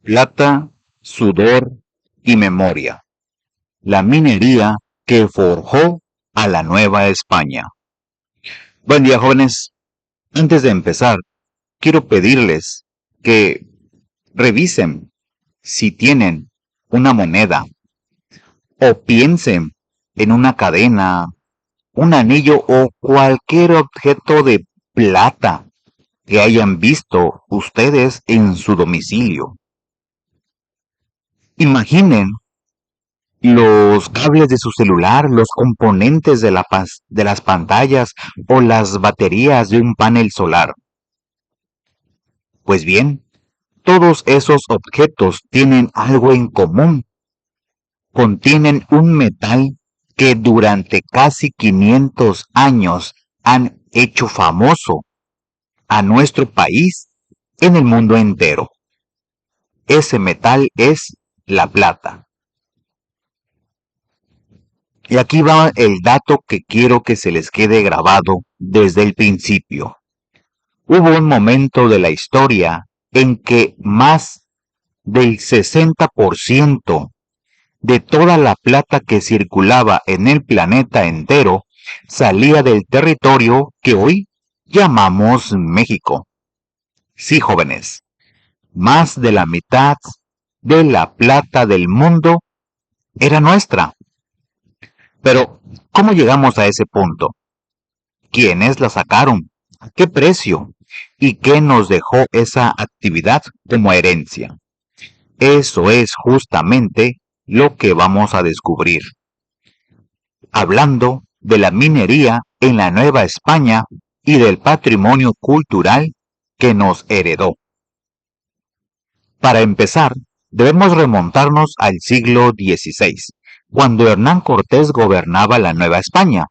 Plata, sudor y memoria. La minería que forjó a la Nueva España. Buen día, jóvenes. Antes de empezar, quiero pedirles que revisen si tienen una moneda o piensen en una cadena, un anillo o cualquier objeto de plata que hayan visto ustedes en su domicilio. Imaginen los cables de su celular, los componentes de las pantallas o las baterías de un panel solar. Pues bien, todos esos objetos tienen algo en común. Contienen un metal que durante casi 500 años han hecho famoso a nuestro país en el mundo entero. Ese metal es la plata. Y aquí va el dato que quiero que se les quede grabado desde el principio. Hubo un momento de la historia en que más del 60% de toda la plata que circulaba en el planeta entero salía del territorio que hoy llamamos México. Sí, jóvenes, más de la mitad de la plata del mundo era nuestra. Pero, ¿cómo llegamos a ese punto? ¿Quiénes la sacaron? ¿A qué precio? ¿Y qué nos dejó esa actividad como herencia? Eso es justamente lo que vamos a descubrir. Hablando de la minería en la Nueva España y del patrimonio cultural que nos heredó. Para empezar, debemos remontarnos al siglo XVI, cuando Hernán Cortés gobernaba la Nueva España.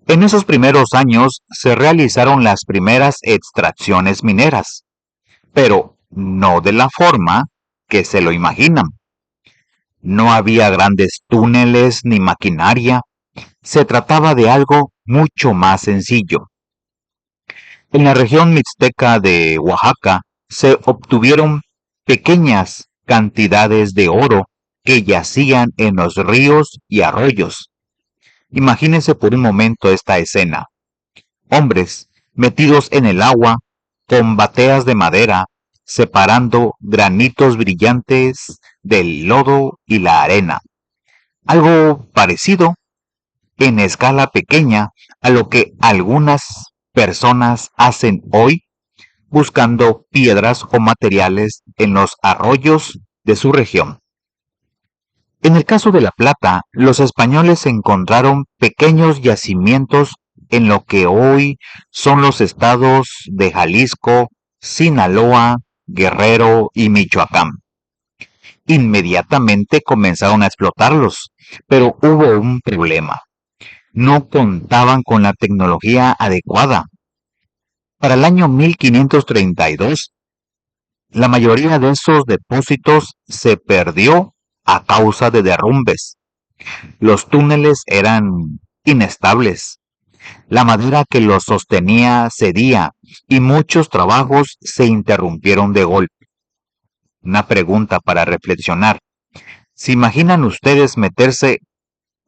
En esos primeros años se realizaron las primeras extracciones mineras, pero no de la forma que se lo imaginan. No había grandes túneles ni maquinaria, se trataba de algo mucho más sencillo. En la región mixteca de Oaxaca se obtuvieron pequeñas cantidades de oro que yacían en los ríos y arroyos. Imagínense por un momento esta escena. Hombres metidos en el agua con bateas de madera, separando granitos brillantes del lodo y la arena. Algo parecido en escala pequeña a lo que algunas personas hacen hoy buscando piedras o materiales en los arroyos de su región. En el caso de la plata, los españoles encontraron pequeños yacimientos en lo que hoy son los estados de Jalisco, Sinaloa, Guerrero y Michoacán. Inmediatamente comenzaron a explotarlos, pero hubo un problema. No contaban con la tecnología adecuada. Para el año 1532, la mayoría de esos depósitos se perdió a causa de derrumbes. Los túneles eran inestables. La madera que los sostenía cedía y muchos trabajos se interrumpieron de golpe. Una pregunta para reflexionar. ¿Se imaginan ustedes meterse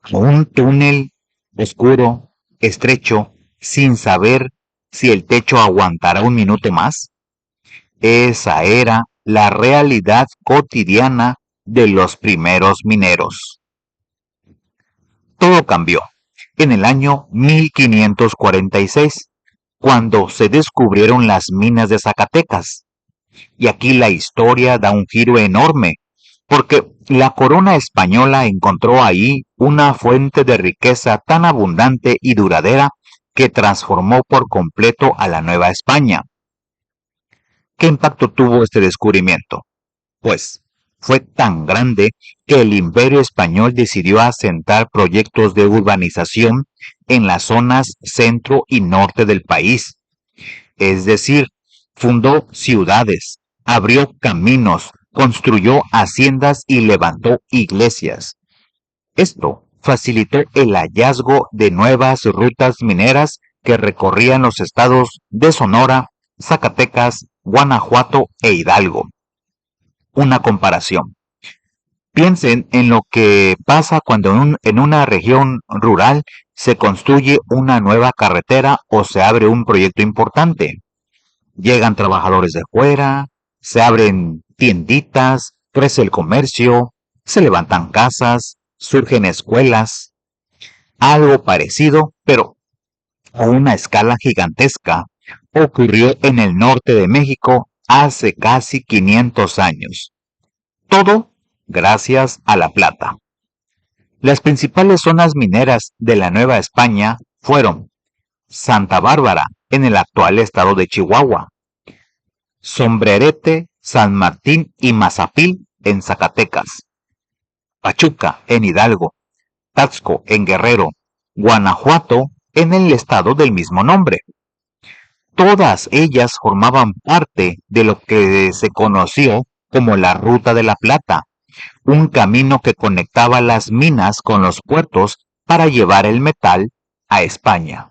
a un túnel oscuro, estrecho, sin saber si el techo aguantará un minuto más? Esa era la realidad cotidiana de los primeros mineros. Todo cambió en el año 1546, cuando se descubrieron las minas de Zacatecas. Y aquí la historia da un giro enorme, porque la corona española encontró ahí una fuente de riqueza tan abundante y duradera que transformó por completo a la Nueva España. ¿Qué impacto tuvo este descubrimiento? Pues fue tan grande que el Imperio Español decidió asentar proyectos de urbanización en las zonas centro y norte del país. Es decir, fundó ciudades, abrió caminos, construyó haciendas y levantó iglesias. Esto facilitó el hallazgo de nuevas rutas mineras que recorrían los estados de Sonora, Zacatecas Guanajuato e Hidalgo. Una comparación. Piensen en lo que pasa cuando en una región rural se construye una nueva carretera o se abre un proyecto importante. Llegan trabajadores de fuera, se abren tienditas, crece el comercio, se levantan casas, surgen escuelas. Algo parecido, pero a una escala gigantesca, ocurrió en el norte de México hace casi 500 años. Todo gracias a la plata. Las principales zonas mineras de la Nueva España fueron Santa Bárbara, en el actual estado de Chihuahua, Sombrerete, San Martín y Mazapil, en Zacatecas, Pachuca, en Hidalgo, Taxco, en Guerrero, Guanajuato, en el estado del mismo nombre. Todas ellas formaban parte de lo que se conoció como la Ruta de la Plata, un camino que conectaba las minas con los puertos para llevar el metal a España.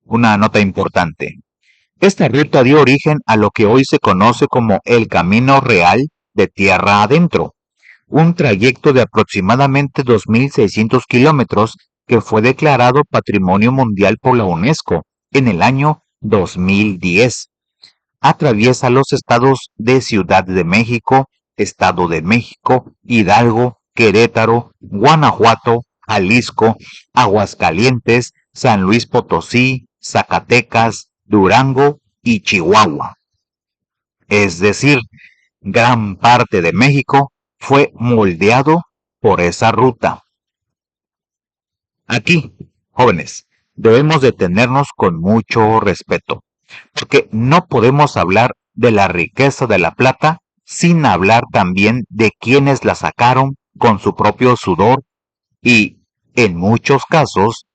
Una nota importante. Esta ruta dio origen a lo que hoy se conoce como el Camino Real de Tierra Adentro, un trayecto de aproximadamente 2.600 kilómetros que fue declarado Patrimonio Mundial por la UNESCO en el año 2010. Atraviesa los estados de Ciudad de México, Estado de México, Hidalgo, Querétaro, Guanajuato, Jalisco, Aguascalientes, San Luis Potosí, Zacatecas, Durango y Chihuahua. Es decir, gran parte de México fue moldeado por esa ruta. Aquí, jóvenes, debemos detenernos con mucho respeto, porque no podemos hablar de la riqueza de la plata sin hablar también de quienes la sacaron con su propio sudor y, en muchos casos,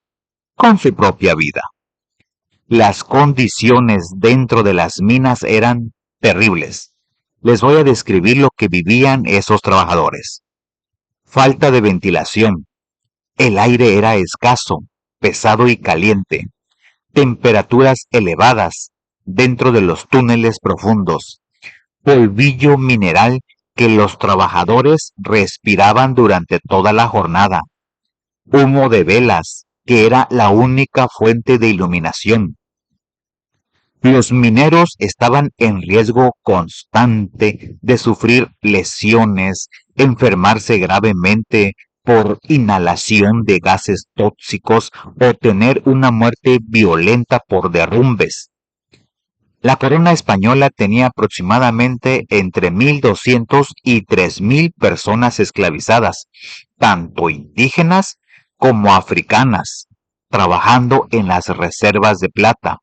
con su propia vida. Las condiciones dentro de las minas eran terribles. Les voy a describir lo que vivían esos trabajadores. Falta de ventilación. El aire era escaso, pesado y caliente. Temperaturas elevadas dentro de los túneles profundos. Polvillo mineral que los trabajadores respiraban durante toda la jornada. Humo de velas, que era la única fuente de iluminación. Los mineros estaban en riesgo constante de sufrir lesiones, enfermarse gravemente por inhalación de gases tóxicos o tener una muerte violenta por derrumbes. La corona española tenía aproximadamente entre 1.200 y 3.000 personas esclavizadas, tanto indígenas como africanas, trabajando en las reservas de plata.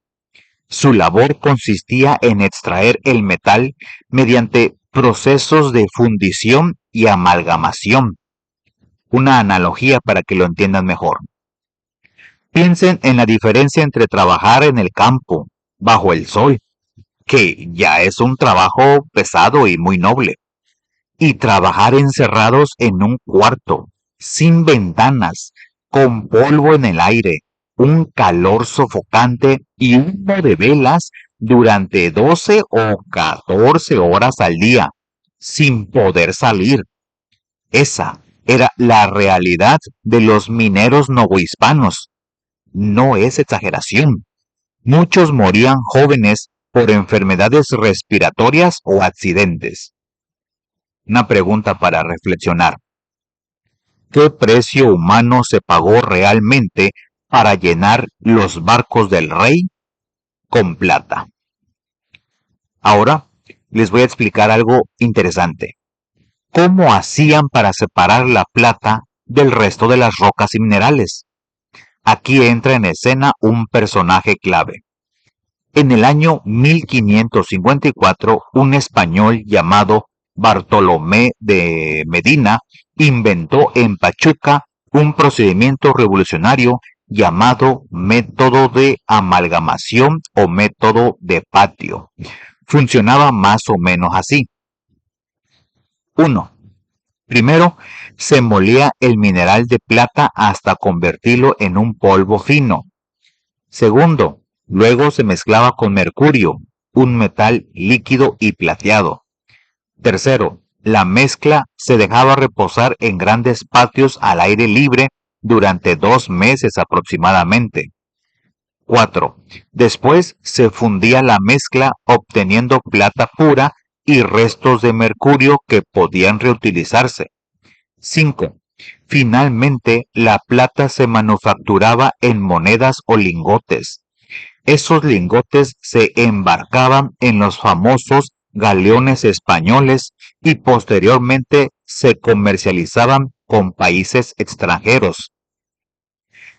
Su labor consistía en extraer el metal mediante procesos de fundición y amalgamación. Una analogía para que lo entiendan mejor. Piensen en la diferencia entre trabajar en el campo, bajo el sol, que ya es un trabajo pesado y muy noble, y trabajar encerrados en un cuarto, sin ventanas, con polvo en el aire, un calor sofocante y humo de velas durante 12 o 14 horas al día, sin poder salir. Esa era la realidad de los mineros novohispanos. No es exageración. Muchos morían jóvenes por enfermedades respiratorias o accidentes. Una pregunta para reflexionar. ¿Qué precio humano se pagó realmente para llenar los barcos del rey con plata? Ahora les voy a explicar algo interesante. ¿Cómo hacían para separar la plata del resto de las rocas y minerales? Aquí entra en escena un personaje clave. En el año 1554, un español llamado Bartolomé de Medina inventó en Pachuca un procedimiento revolucionario llamado método de amalgamación o método de patio. Funcionaba más o menos así. 1. Primero, se molía el mineral de plata hasta convertirlo en un polvo fino. Segundo, luego se mezclaba con mercurio, un metal líquido y plateado. Tercero, la mezcla se dejaba reposar en grandes patios al aire libre durante 2 meses aproximadamente. 4. Después se fundía la mezcla obteniendo plata pura y restos de mercurio que podían reutilizarse. 5. Finalmente, la plata se manufacturaba en monedas o lingotes. Esos lingotes se embarcaban en los famosos galeones españoles y posteriormente se comercializaban con países extranjeros.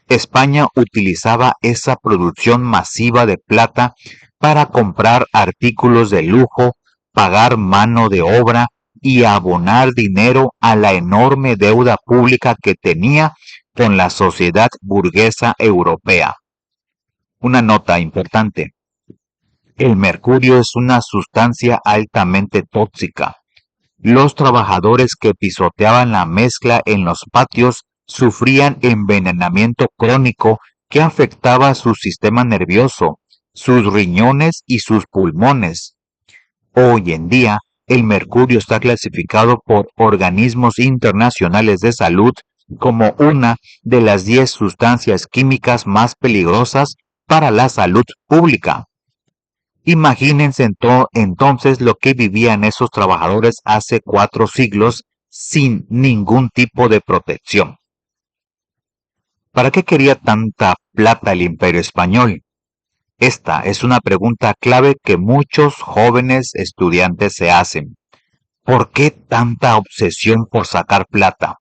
España utilizaba esa producción masiva de plata para comprar artículos de lujo, pagar mano de obra y abonar dinero a la enorme deuda pública que tenía con la sociedad burguesa europea. Una nota importante. El mercurio es una sustancia altamente tóxica. Los trabajadores que pisoteaban la mezcla en los patios sufrían envenenamiento crónico que afectaba su sistema nervioso, sus riñones y sus pulmones. Hoy en día, el mercurio está clasificado por organismos internacionales de salud como una de las 10 sustancias químicas más peligrosas para la salud pública. Imagínense entonces lo que vivían esos trabajadores hace 4 siglos sin ningún tipo de protección. ¿Para qué quería tanta plata el Imperio Español? Esta es una pregunta clave que muchos jóvenes estudiantes se hacen. ¿Por qué tanta obsesión por sacar plata?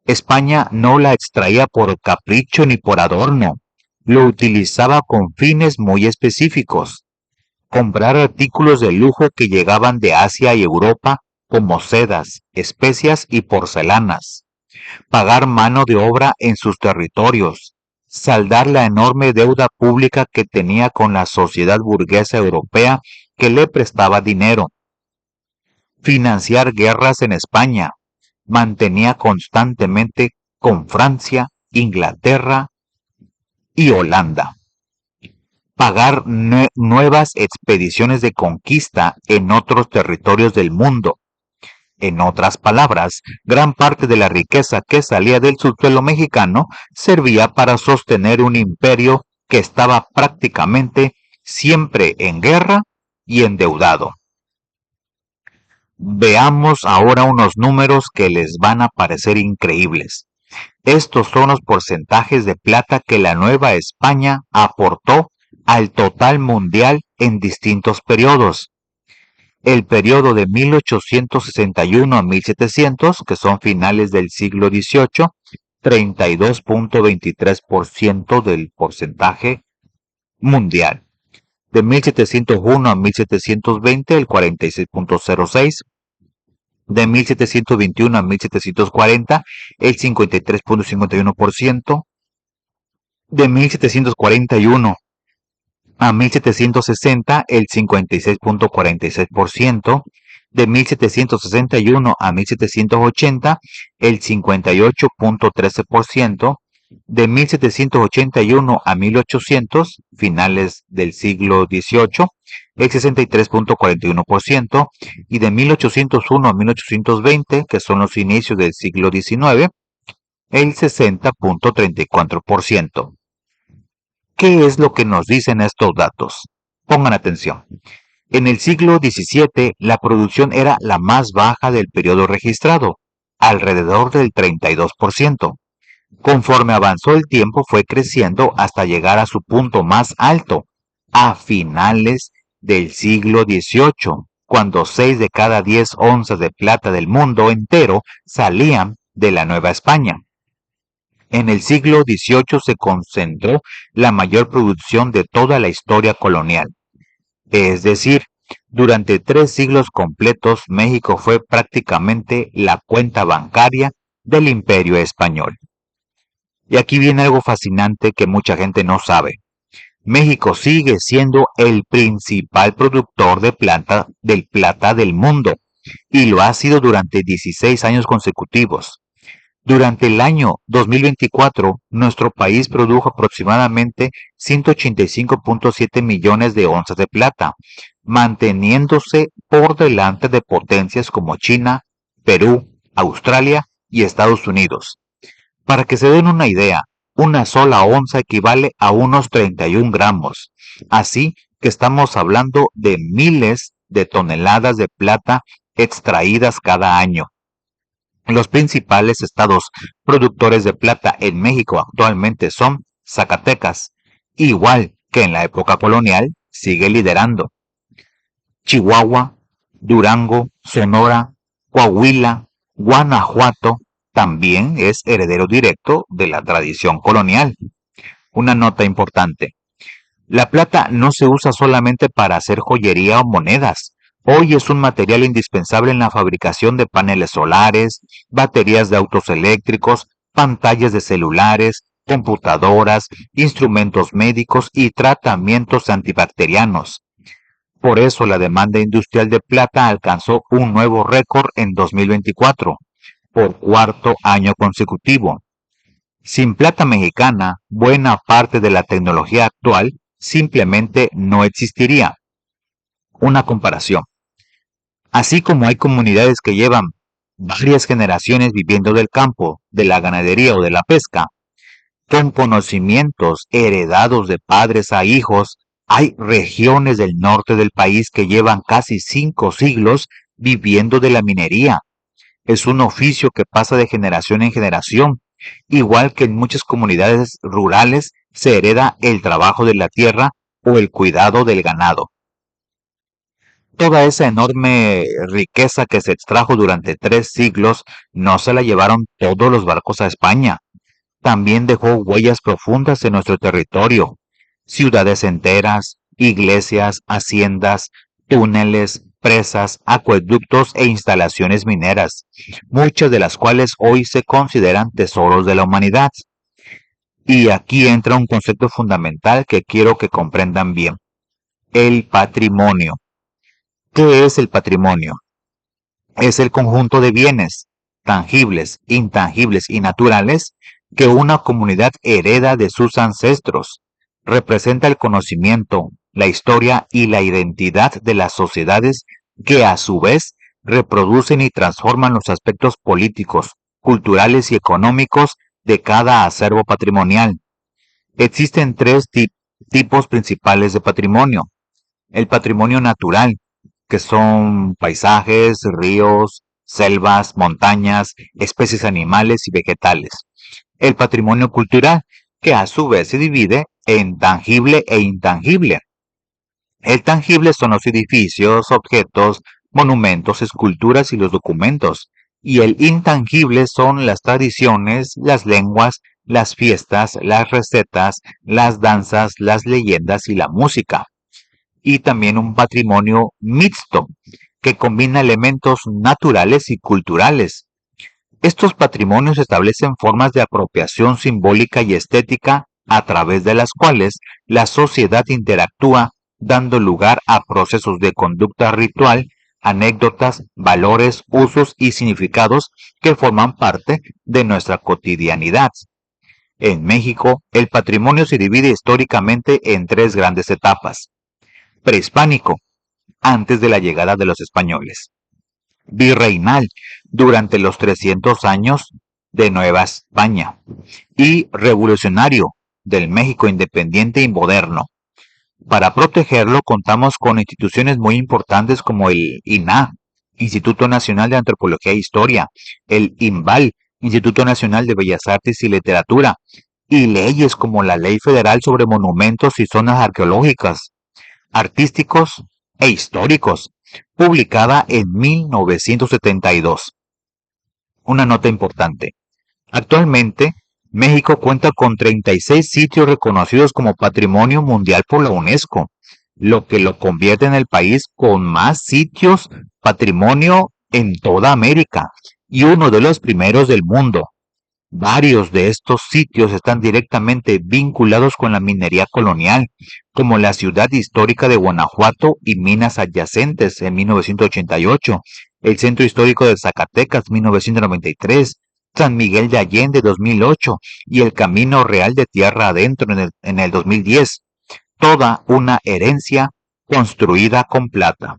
España no la extraía por capricho ni por adorno, lo utilizaba con fines muy específicos. Comprar artículos de lujo que llegaban de Asia y Europa como sedas, especias y porcelanas, pagar mano de obra en sus territorios, saldar la enorme deuda pública que tenía con la sociedad burguesa europea que le prestaba dinero, financiar guerras en España, mantenía constantemente con Francia, Inglaterra y Holanda. Pagar nuevas expediciones de conquista en otros territorios del mundo. En otras palabras, gran parte de la riqueza que salía del subsuelo mexicano servía para sostener un imperio que estaba prácticamente siempre en guerra y endeudado. Veamos ahora unos números que les van a parecer increíbles. Estos son los porcentajes de plata que la Nueva España aportó al total mundial en distintos periodos. El periodo de 1861 a 1700, que son finales del siglo XVIII, 32.23% del porcentaje mundial. De 1701 a 1720, el 46.06%. De 1721 a 1740, el 53.51%. De 1741 a 1760, el 56.46%. De 1761 a 1780, el 58.13%. De 1781 a 1800, finales del siglo XVIII, el 63.41%, y de 1801 a 1820, que son los inicios del siglo XIX, el 60.34%. ¿Qué es lo que nos dicen estos datos? Pongan atención. En el siglo XVII, la producción era la más baja del periodo registrado, alrededor del 32%. Conforme avanzó el tiempo fue creciendo hasta llegar a su punto más alto, a finales del siglo XVIII, cuando 6 de cada 10 onzas de plata del mundo entero salían de la Nueva España. En el siglo XVIII se concentró la mayor producción de toda la historia colonial. Es decir, durante 3 siglos completos México fue prácticamente la cuenta bancaria del Imperio Español. Y aquí viene algo fascinante que mucha gente no sabe. México sigue siendo el principal productor de plata del mundo y lo ha sido durante 16 años consecutivos. Durante el año 2024, nuestro país produjo aproximadamente 185.7 millones de onzas de plata, manteniéndose por delante de potencias como China, Perú, Australia y Estados Unidos. Para que se den una idea, una sola onza equivale a unos 31 gramos, así que estamos hablando de miles de toneladas de plata extraídas cada año. Los principales estados productores de plata en México actualmente son Zacatecas, igual que en la época colonial, sigue liderando. Chihuahua, Durango, Sonora, Coahuila, Guanajuato, también es heredero directo de la tradición colonial. Una nota importante. La plata no se usa solamente para hacer joyería o monedas. Hoy es un material indispensable en la fabricación de paneles solares, baterías de autos eléctricos, pantallas de celulares, computadoras, instrumentos médicos y tratamientos antibacterianos. Por eso la demanda industrial de plata alcanzó un nuevo récord en 2024, por cuarto año consecutivo. Sin plata mexicana, buena parte de la tecnología actual simplemente no existiría. Una comparación. Así como hay comunidades que llevan varias generaciones viviendo del campo, de la ganadería o de la pesca, con conocimientos heredados de padres a hijos, hay regiones del norte del país que llevan casi 5 siglos viviendo de la minería. Es un oficio que pasa de generación en generación. Igual que en muchas comunidades rurales se hereda el trabajo de la tierra o el cuidado del ganado. Toda esa enorme riqueza que se extrajo durante 3 siglos no se la llevaron todos los barcos a España. También dejó huellas profundas en nuestro territorio. Ciudades enteras, iglesias, haciendas, túneles, presas, acueductos e instalaciones mineras, muchas de las cuales hoy se consideran tesoros de la humanidad. Y aquí entra un concepto fundamental que quiero que comprendan bien: el patrimonio. ¿Qué es el patrimonio? Es el conjunto de bienes, tangibles, intangibles y naturales, que una comunidad hereda de sus ancestros. Representa el conocimiento, la historia y la identidad de las sociedades que a su vez reproducen y transforman los aspectos políticos, culturales y económicos de cada acervo patrimonial. Existen tres tipos principales de patrimonio. El patrimonio natural, que son paisajes, ríos, selvas, montañas, especies animales y vegetales. El patrimonio cultural, que a su vez se divide en tangible e intangible. El tangible son los edificios, objetos, monumentos, esculturas y los documentos. Y el intangible son las tradiciones, las lenguas, las fiestas, las recetas, las danzas, las leyendas y la música. Y también un patrimonio mixto, que combina elementos naturales y culturales. Estos patrimonios establecen formas de apropiación simbólica y estética a través de las cuales la sociedad interactúa, dando lugar a procesos de conducta ritual, anécdotas, valores, usos y significados que forman parte de nuestra cotidianidad. En México, el patrimonio se divide históricamente en tres grandes etapas: prehispánico, antes de la llegada de los españoles; virreinal, durante los 300 años de Nueva España; y revolucionario, del México independiente y moderno. Para protegerlo contamos con instituciones muy importantes como el INAH, Instituto Nacional de Antropología e Historia, el INVAL, Instituto Nacional de Bellas Artes y Literatura, y leyes como la Ley Federal sobre Monumentos y Zonas Arqueológicas, Artísticos e Históricos, publicada en 1972. Una nota importante. Actualmente, México cuenta con 36 sitios reconocidos como Patrimonio Mundial por la UNESCO, lo que lo convierte en el país con más sitios patrimonio en toda América y uno de los primeros del mundo. Varios de estos sitios están directamente vinculados con la minería colonial, como la ciudad histórica de Guanajuato y minas adyacentes en 1988, el Centro Histórico de Zacatecas 1993, San Miguel de Allende 2008 y el Camino Real de Tierra Adentro en el 2010. Toda una herencia construida con plata.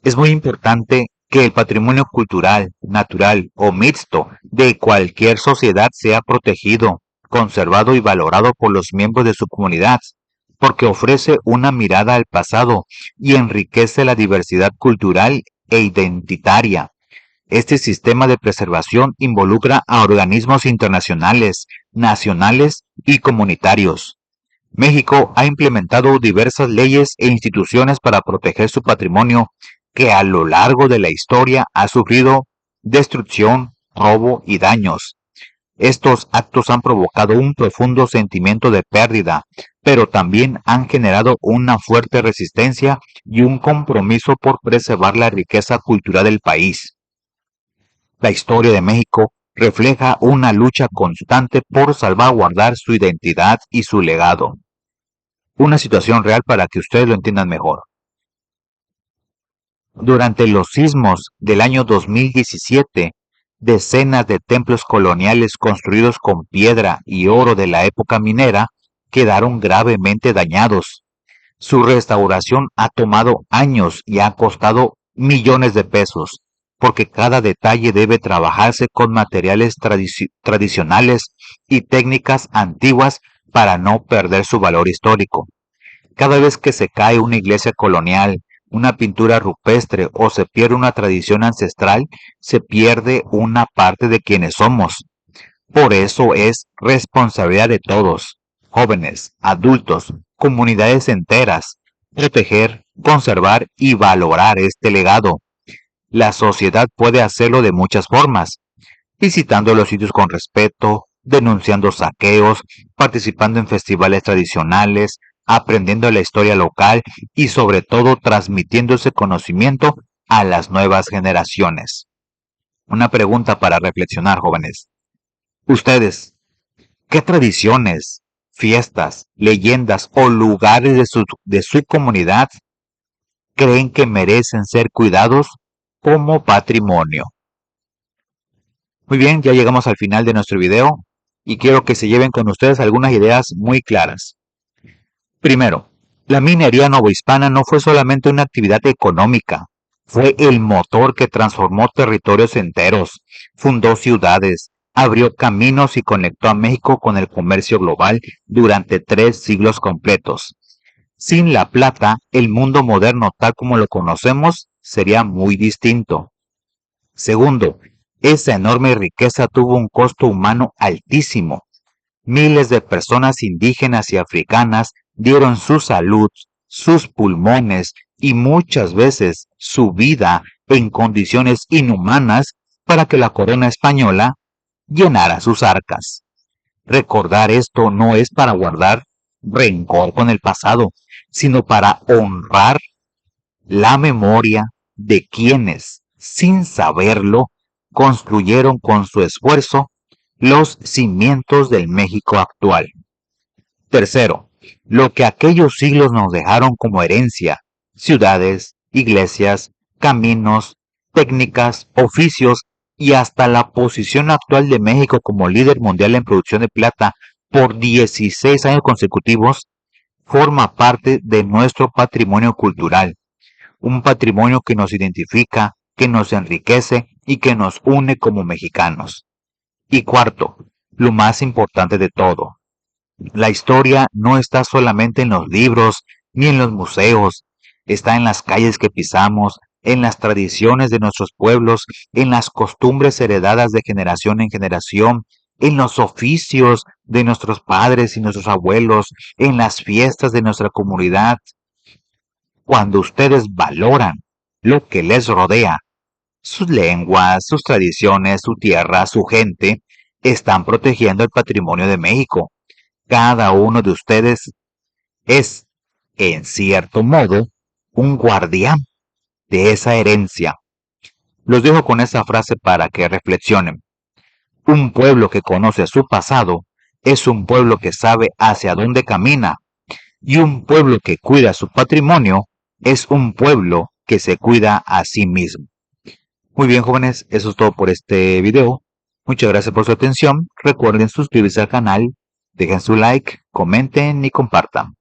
Es muy importante que el patrimonio cultural, natural o mixto de cualquier sociedad sea protegido, conservado y valorado por los miembros de su comunidad, porque ofrece una mirada al pasado y enriquece la diversidad cultural e identitaria. Este sistema de preservación involucra a organismos internacionales, nacionales y comunitarios. México ha implementado diversas leyes e instituciones para proteger su patrimonio que a lo largo de la historia ha sufrido destrucción, robo y daños. Estos actos han provocado un profundo sentimiento de pérdida, pero también han generado una fuerte resistencia y un compromiso por preservar la riqueza cultural del país. La historia de México refleja una lucha constante por salvaguardar su identidad y su legado. Una situación real para que ustedes lo entiendan mejor. Durante los sismos del año 2017, decenas de templos coloniales construidos con piedra y oro de la época minera quedaron gravemente dañados. Su restauración ha tomado años y ha costado millones de pesos, porque cada detalle debe trabajarse con materiales tradicionales y técnicas antiguas para no perder su valor histórico. Cada vez que se cae una iglesia colonial, una pintura rupestre o se pierde una tradición ancestral, se pierde una parte de quienes somos. Por eso es responsabilidad de todos, jóvenes, adultos, comunidades enteras, proteger, conservar y valorar este legado. La sociedad puede hacerlo de muchas formas: visitando los sitios con respeto, denunciando saqueos, participando en festivales tradicionales, aprendiendo la historia local y sobre todo transmitiendo ese conocimiento a las nuevas generaciones. Una pregunta para reflexionar, jóvenes. Ustedes, ¿qué tradiciones, fiestas, leyendas o lugares de su comunidad creen que merecen ser cuidados como patrimonio? Muy bien, ya llegamos al final de nuestro video y quiero que se lleven con ustedes algunas ideas muy claras. Primero, la minería novohispana no fue solamente una actividad económica, fue el motor que transformó territorios enteros, fundó ciudades, abrió caminos y conectó a México con el comercio global durante 3 siglos completos. Sin la plata, el mundo moderno tal como lo conocemos sería muy distinto. Segundo, esa enorme riqueza tuvo un costo humano altísimo. Miles de personas indígenas y africanas dieron su salud, sus pulmones y muchas veces su vida en condiciones inhumanas para que la corona española llenara sus arcas. Recordar esto no es para guardar rencor con el pasado, sino para honrar la memoria de quienes, sin saberlo, construyeron con su esfuerzo los cimientos del México actual. Tercero, lo que aquellos siglos nos dejaron como herencia: ciudades, iglesias, caminos, técnicas, oficios y hasta la posición actual de México como líder mundial en producción de plata por 16 años consecutivos, forma parte de nuestro patrimonio cultural, un patrimonio que nos identifica, que nos enriquece y que nos une como mexicanos. Y cuarto, lo más importante de todo, la historia no está solamente en los libros ni en los museos, está en las calles que pisamos, en las tradiciones de nuestros pueblos, en las costumbres heredadas de generación en generación, en los oficios de nuestros padres y nuestros abuelos, en las fiestas de nuestra comunidad. Cuando ustedes valoran lo que les rodea, sus lenguas, sus tradiciones, su tierra, su gente, están protegiendo el patrimonio de México. Cada uno de ustedes es, en cierto modo, un guardián de esa herencia. Los dejo con esa frase para que reflexionen. Un pueblo que conoce su pasado es un pueblo que sabe hacia dónde camina, y un pueblo que cuida su patrimonio es un pueblo que se cuida a sí mismo. Muy bien, jóvenes, eso es todo por este video. Muchas gracias por su atención. Recuerden suscribirse al canal, dejen su like, comenten y compartan.